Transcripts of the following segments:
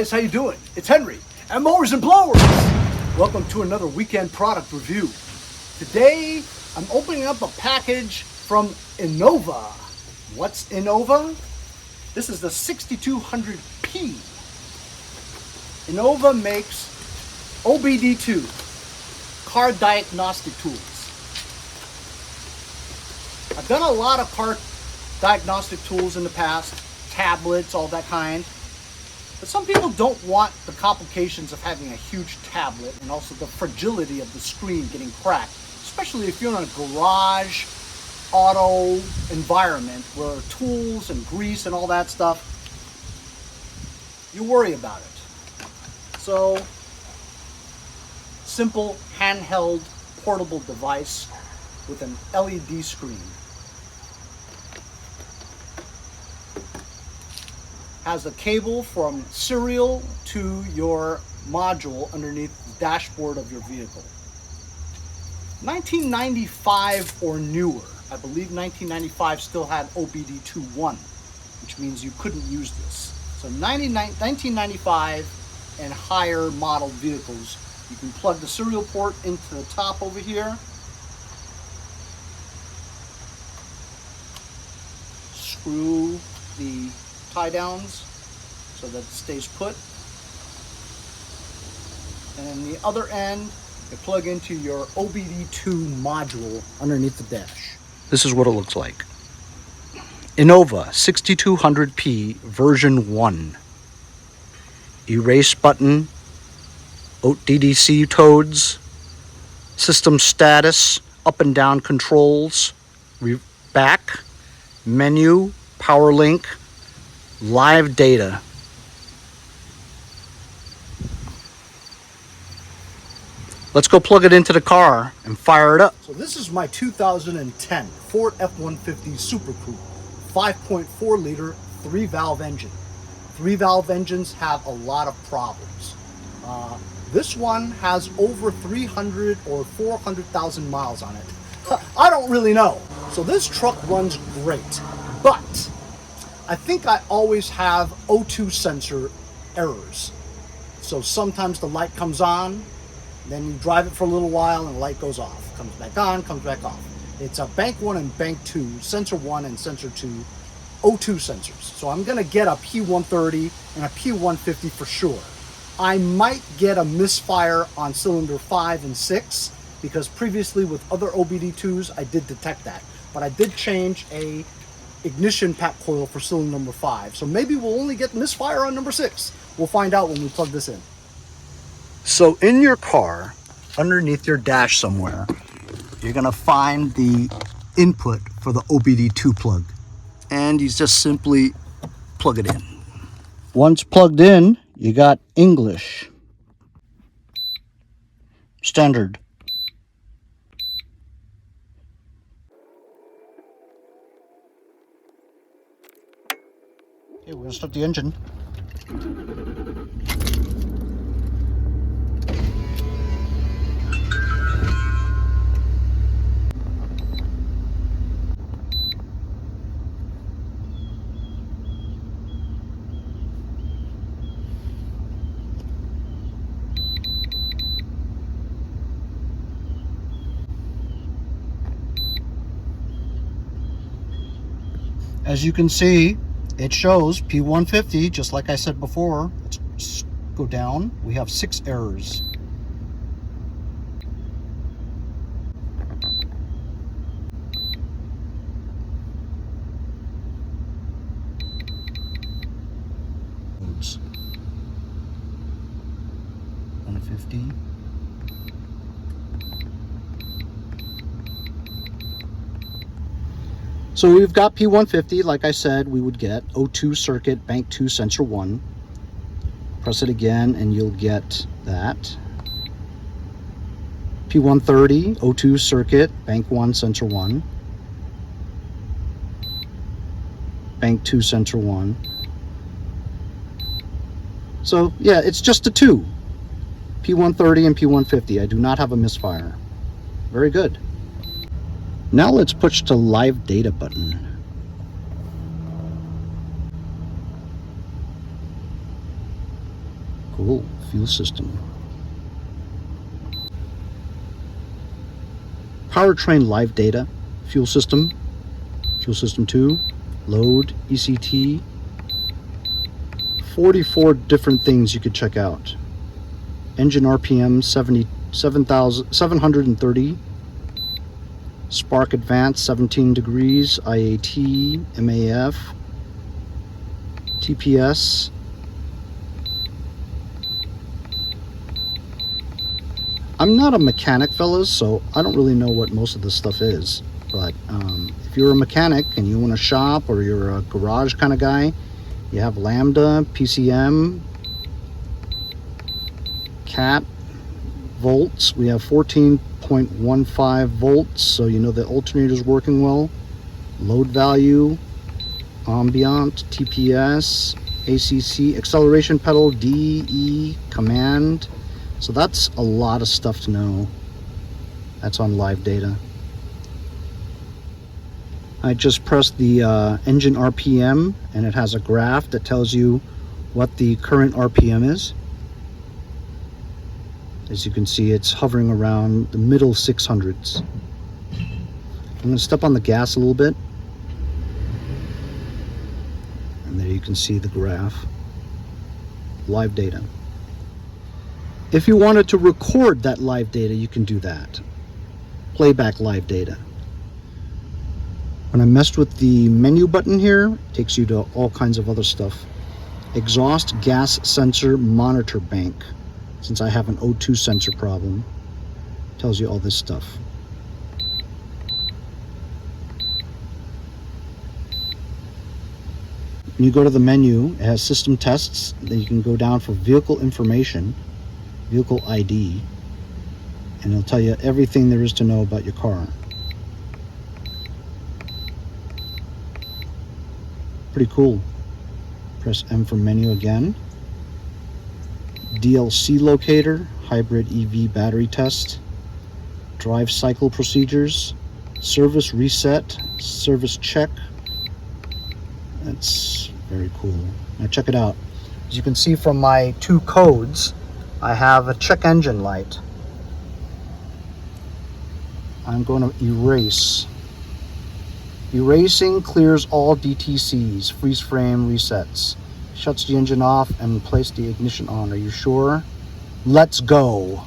guys, how you doing? It's Henry at Mowers and Blowers. Welcome to another weekend product review. Today, I'm opening up a package from INNOVA. What's INNOVA? This is the 6200P. INNOVA makes OBD2, car diagnostic tools. I've done a lot of car diagnostic tools in the past, tablets, all that kind. But some people don't want the complications of having a huge tablet and also the fragility of the screen getting cracked, especially if you're in a garage auto environment where tools and grease and all that stuff, you worry about it. So, simple handheld portable device with an LED screen. Has a cable from serial to your module underneath the dashboard of your vehicle. 1995 or newer. I believe 1995 still had OBD2 1, which means you couldn't use this. So 1995 and higher model vehicles, you can plug the serial port into the top over here. Screw the tie downs so that it stays put, and then the other end you plug into your OBD2 module underneath the dash. This is what it looks like. INNOVA 6200P version 1. Erase button, DDC toads, system status, up and down controls, back, menu, power link, live data. Let's go plug it into the car and fire it up. So this is my 2010 Ford F-150 Super Coupe, 5.4 liter, 3-valve engine. 3-valve engines have a lot of problems. This one has over 300 or 400,000 miles on it. I don't really know. So this truck runs great, but I think I always have O2 sensor errors. So sometimes the light comes on, then you drive it for a little while and the light goes off. Comes back on, comes back off. It's a bank 1 and bank 2, sensor 1 and sensor 2, O2 sensors. So I'm gonna get a P130 and a P150 for sure. I might get a misfire on cylinder 5 and 6 because previously with other OBD2s, I did detect that. But I did change a ignition pack coil for cylinder number 5. So maybe we'll only get misfire on number 6. We'll find out when we plug this in. So in your car, underneath your dash somewhere, you're gonna find the input for the OBD2 plug. And you just simply plug it in. Once plugged in, you got English, standard, okay, we're gonna start the engine. As you can see, it shows P150, just like I said before. Let's go down. We have 6 errors. Oops. 150. So we've got P150, like I said, we would get O2 circuit, bank 2, sensor 1. Press it again and you'll get that. P130, O2 circuit, bank 1, sensor 1. Bank 2, sensor 1. So yeah, it's just a 2. P130 and P150. I do not have a misfire. Very good. Now let's push the live data button. Cool. Fuel system. Powertrain live data. Fuel system. Fuel system 2. Load. ECT. 44 different things you could check out. Engine RPM 730. Spark advance 17 degrees. IAT. MAF. TPS. I'm not a mechanic, fellas, so I don't really know what most of this stuff is. But if you're a mechanic and you want to shop, or you're a garage kind of guy, you have Lambda, PCM, CAT, volts. We have 14.15 volts, so you know the alternator is working well. Load value, ambient, TPS, ACC, acceleration pedal, D, E, command. So that's a lot of stuff to know. That's on live data. I just pressed the engine RPM, and it has a graph that tells you what the current RPM is. As you can see, it's hovering around the middle 600s. I'm going to step on the gas a little bit. And there you can see the graph. Live data. If you wanted to record that live data, you can do that. Playback live data. When I messed with the menu button here, it takes you to all kinds of other stuff. Exhaust gas sensor monitor bank. Since I have an O2 sensor problem, it tells you all this stuff. When you go to the menu, it has system tests. Then you can go down for vehicle information, vehicle ID, and it'll tell you everything there is to know about your car. Pretty cool. Press M for menu again. DLC locator, hybrid EV battery test, drive cycle procedures, service reset, service check. That's very cool. Now check it out. As you can see from my two codes, I have a check engine light. I'm going to erase. Erasing clears all DTCs, freeze frame resets. Shuts the engine off and place the ignition on. Are you sure? Let's go.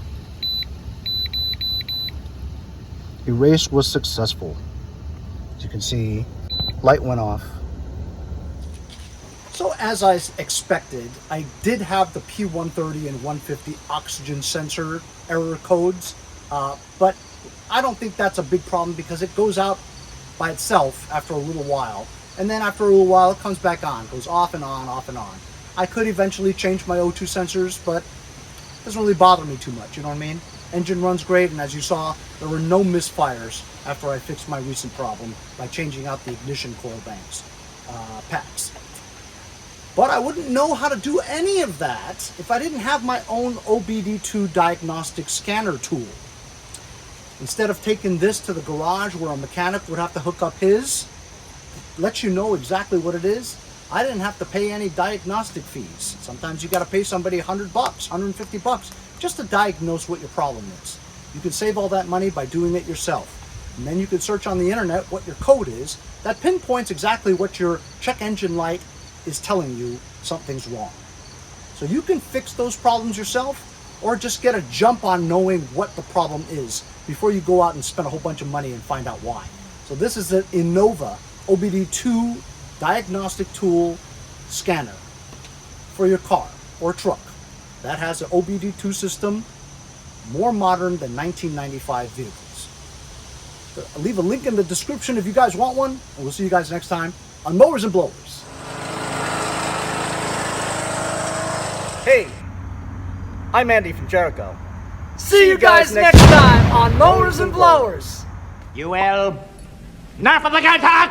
Erase was successful. As you can see, light went off. So as I expected, I did have the P130 and 150 oxygen sensor error codes, but I don't think that's a big problem because it goes out by itself after a little while. And then after a little while, it comes back on, goes off and on, off and on. I could eventually change my O2 sensors, but it doesn't really bother me too much, you know what I mean? Engine runs great, and as you saw, there were no misfires after I fixed my recent problem by changing out the ignition coil banks, packs. But I wouldn't know how to do any of that if I didn't have my own OBD2 diagnostic scanner tool. Instead of taking this to the garage where a mechanic would have to hook up his, let you know exactly what it is, I didn't have to pay any diagnostic fees. Sometimes you got to pay somebody $100, $150 just to diagnose what your problem is. You can save all that money by doing it yourself. And then you can search on the internet what your code is that pinpoints exactly what your check engine light is telling you something's wrong. So you can fix those problems yourself, or just get a jump on knowing what the problem is before you go out and spend a whole bunch of money and find out why. So this is the INNOVA OBD2 diagnostic tool scanner for your car or truck. That has an OBD2 system, more modern than 1995 vehicles. I'll leave a link in the description if you guys want one, and we'll see you guys next time on Mowers and Blowers. Hey, I'm Andy from Jericho. See you guys next time on Mowers and Blowers. You will. Enough of the guy talk!